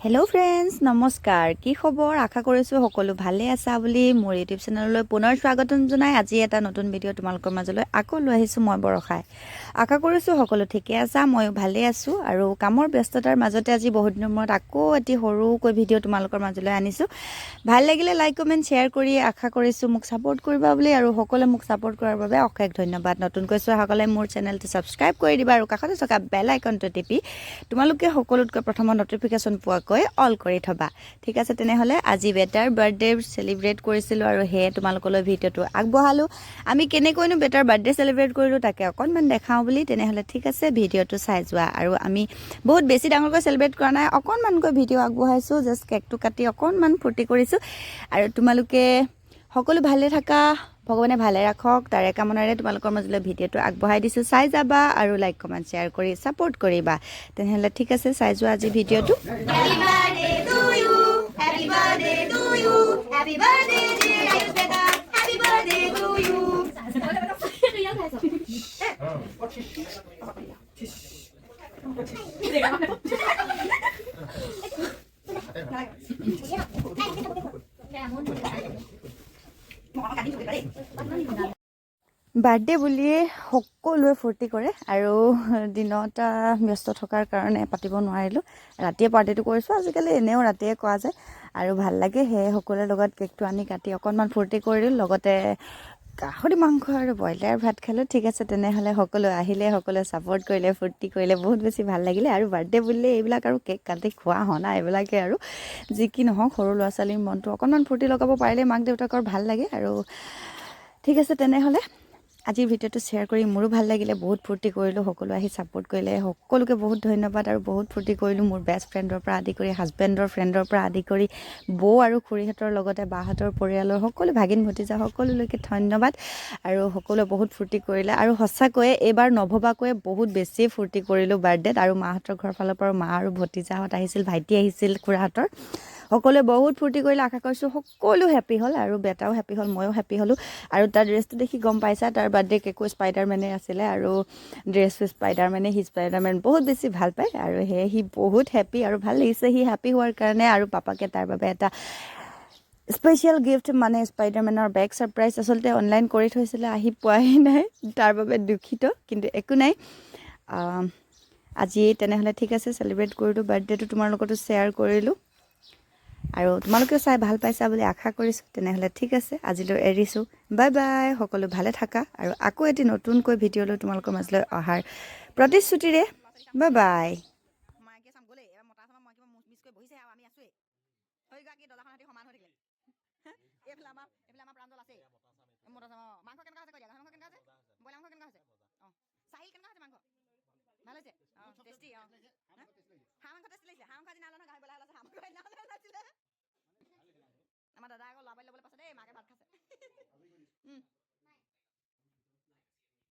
Hello friends नमस्कार কি খবৰ আশা কৰিছো সকলো ভালে আছা বুলি মোৰ ইউটিউব চেনেললৈ পুনৰ স্বাগতম জনাই আজি এটা নতুন ভিডিও তোমালোকৰ মাজলৈ আকৌ লৈ আহিছো মই বৰখাই আশা কৰিছো সকলো ঠিকে আছা ময়ো ভালে আছো আৰু কামৰ ব্যস্ততাৰ মাজতে আজি বহুত দিনৰ মূৰত আকৌ এটি সৰুকৈ ভিডিও তোমালোকৰ মাজলৈ আনিছো ভাল লাগিলে লাইক কমেন্ট শেয়াৰ কৰি আশা কৰিছো মোক সাপোৰ্ট কৰিবা বুলি আৰু সকলোৱে মোক সাপোৰ্ট কৰাৰ বাবে অশেষ ধন্যবাদ নতুনকৈ চোৱা সকলে মোৰ চেনেলটো সাবস্ক্ৰাইব কৰি দিবা আৰু কাষতে থকা বেল আইকনটো টিপি তোমালোকে সকলোতকৈ প্ৰথম নটিফিকেশন পোৱাকৈ অল কৰি থবা ঠিক আছে তেনেহলে আজি বেটাৰ বাৰ্থডে সেলিব্ৰেট কৰিছিলো আৰু হে তোমালোকলৈ ভিডিওটো আগবঢ়ালো আমি কেনেকৈনো বেটাৰ বাৰ্থডে সেলিব্ৰেট কৰিলো তাকে অকনমান দেখাও বুলি তেনেহলে ঠিক আছে ভিডিওটো চাই যোৱা আৰু আমি বহুত বেছি ডাঙৰকৈ সেলিব্ৰেট কৰা নাই অকনমানকৈ ভিডিও আগবঢ়াইছো জাস্ট কেকটো কাটি অকনমান ফূৰ্তি কৰিছো আৰু তোমালোকে সকলো ভালে থাকা ভগৱানে ভালে ৰাখক তাৰে কামনাৰে তোমালোকৰ মাজলৈ ভিডিওটো আগবঢ়াই দিছো চাই যাবা আৰু লাইক কমেন্ট শেয়াৰ কৰি সাপোৰ্ট কৰিবা তেনেহলে ঠিক আছে চাই যোৱা আজি ভিডিওটো Happy birthday to you. Happy birthday to you. Happy birthday, dear Ayushbeta. Happy birthday to you. Birthday বুলিয়ে সকলোৱে ফূৰ্তি কৰে আৰু দিনটা ব্যস্ত থকাৰ কাৰণে পাতিব নোৱাৰিলো ৰাতিয়ে পাৰ্টিটো কৰিছো আজিকালি এনেও ৰাতিয়ে কোৱা যায় আৰু ভাল লাগে হে সকলোৰে লগত কেকটো আনি কাটি অকনমান ফূৰ্তি কৰিলো লগতে গাহৰি মাংস আৰু ব্ৰইলাৰ ভাত খালো ঠিক আছে তেনেহলে সকলো আহিলে সকলো সাপোৰ্ট কৰিলে ফূৰ্তি কৰিলে বহুত বেছি ভাল লাগিলে আৰু বাৰ্থডে বুলিলে এইবিলাক আৰু কেক কাটি খোৱা হনা এইবিলাকে আৰু যি কি নহওক সৰু ল'ৰা ছোৱালীৰ মনটো অকনমান ফূৰ্তি লগাব পাৰিলে মাক দেউতাকৰ ভাল লাগে আৰু ঠিক আছে তেনেহলে আজিৰ ভিডিওটো শ্বেয়াৰ কৰি মোৰো ভাল লাগিলে বহুত ফূৰ্তি কৰিলো সকলো আহি সাপোৰ্ট কৰিলে সকলোকে বহুত ধন্যবাদ আৰু বহুত ফূৰ্তি কৰিলো মোৰ বেষ্ট ফ্ৰেণ্ডৰ পৰা আদি কৰি হাজবেণ্ডৰ ফ্ৰেণ্ডৰ পৰা আদি কৰি বৌ আৰু খুৰীহঁতৰ লগতে বাহঁতৰ পৰিয়ালৰ সকলো ভাগিন ভতিজা সকলোলৈকে ধন্যবাদ আৰু সকলোৱে বহুত ফূৰ্তি কৰিলে আৰু সঁচাকৈয়ে এইবাৰ নভবাকৈ বহুত বেছি ফূৰ্তি কৰিলো বাৰ্থডেত আৰু মাহঁতৰ ঘৰৰ ফালৰ পৰা মা আৰু ভতিজাহঁত আহিছিল ভাইটি আহিছিল খুৰাহঁতৰ সকলোৱে বহুত ফূৰ্তি কৰিলে আশা কৰিছো সকলো হেপী হ'ল আৰু বেটাও হেপী হ'ল ময়ো হেপী হ'লো আৰু তাৰ ড্ৰেছটো দেখি গম পাইছা তাৰ বাৰ্থডে কেকো স্পাইডাৰমেনে আছিলে আৰু ড্ৰেছটো স্পাইডাৰমেনে সি স্পাইডাৰমেন বহুত বেছি ভাল পায় আৰু সেয়ে সি বহুত হেপী আৰু ভাল লাগিছে সি হেপী হোৱাৰ কাৰণে আৰু পাপাকে তাৰ বাবে এটা স্পেচিয়েল গিফ্ট মানে স্পাইডাৰমেনৰ বেগ সাৰপ্ৰাইজ আচলতে অনলাইন কৰি থৈছিলে আহি পোৱাই নাই তাৰ বাবে দুখিত কিন্তু একো নাই আজি তেনেহলে ঠিক আছে সেলিব্ৰেট কৰিলো বাৰ্থডেটো তোমাৰ লগতো শ্বেয়াৰ কৰিলো আৰু তোমালোকেও চাই ভাল পাইছা বুলি আশা কৰিছো তেনেহলে ঠিক আছে আজিলৈ এৰিছো বাই বাই সকলো ভালে থাকা আৰু আকৌ এটি নতুনকৈ ভিডিও লৈ তোমালোকৰ মাজলৈ অহাৰ প্ৰতিশ্ৰুতিৰে বাই বাই মাইকে চাম গলে এবাৰ মতা চাম মই কিবা মিছ কৰি বহিছে আৰু আমি আছোৱে হৈ গা কি দলাখন হাতি সমান হৈ থাকিলে এইফালে আমাৰ প্ৰাঞ্জল আছে মতা চাম মাংস কেনেকা আছে কৈ দিয়া মাংস কেনেকা আছে বইলা মাংস কেনেকা আছে চাহিল কেনেকা আছে মাংস ভাল হৈছে টেষ্টি হাঁহ মাংস টেষ্টি লাগিছে হাঁহ মাংস আজি নালানো গাহৰি বইলা আছে হাঁহ মাংস নাছিলে